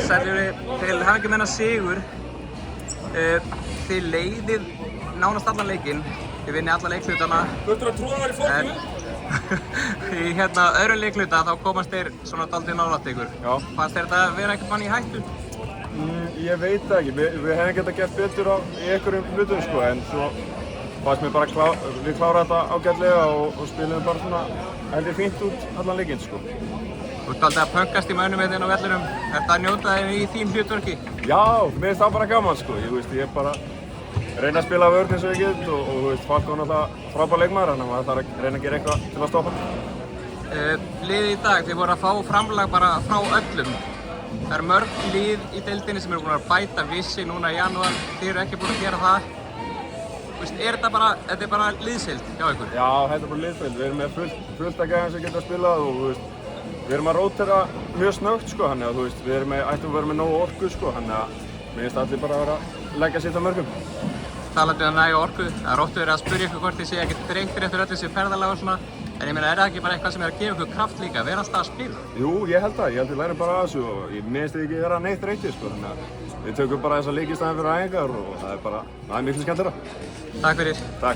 Sælir til hamingju með þennan sigur. Þið leiðið nánast allan leikinn. Þið vinnið alla leikhlutana. Þurftur að trúa þær í fólki? Í öðrum leikhluta þá komast þeir svona dálítið nálægt ykkur. Já. Fannst þér þetta vera einhvern mann í hættu? Ég veit það ekki. Við hefum getað gert betur í einhverjum hlutum sko, en svo fannst mér bara við klára þetta ágætlega og spilum bara svona heldur fínt út allan leikinn sko. Þú ert aldrei að pönkast í mönnum hérna á vellinum. Ertu að njóta þér í þín hlutverki? Já, mér finnst það bara gaman sko. Ég bara reyna að spila vörn eins og ég get og Falko er náttúrulega frábær leikmaður, þannig að maður þarf að reyna að gera eitthvað til að stoppa. Liðið í dag, þið voru að fá framlag bara frá öllum. Það eru mörg lið í deildinni sem eru búin að bæta vissi núna í janúar. Þið eru ekki búin að gera það. Þetta er bara liðsheild hjá ykkur? Já, þetta er bara liðsheild. Við erum með fullt að gæðan sem geta spilað og við erum að rótera mjög snögt sko, þannig að við ættum að vera með nógu orku sko, þannig að mér finnst allir bara að vera að leggja sitt á mörgum. Talandi um næga orku, það er óttu verið að spyrja ykkur hvort þið séu ekkert þreyttir eftir öll þessi ferðalag og svona, en ég meina, er það ekki bara eitthvað sem er að gefa ykkur kraft líka, vera alltaf að spila? Jú, ég held það, við lærum bara að þessu og mér finnst þið ekki vera neitt þreyttir sko, þannig að við tökum bara þessa leiki í staðinn fyrir æfingar og það er miklu skemmtilegra. Takk fyrir. Takk.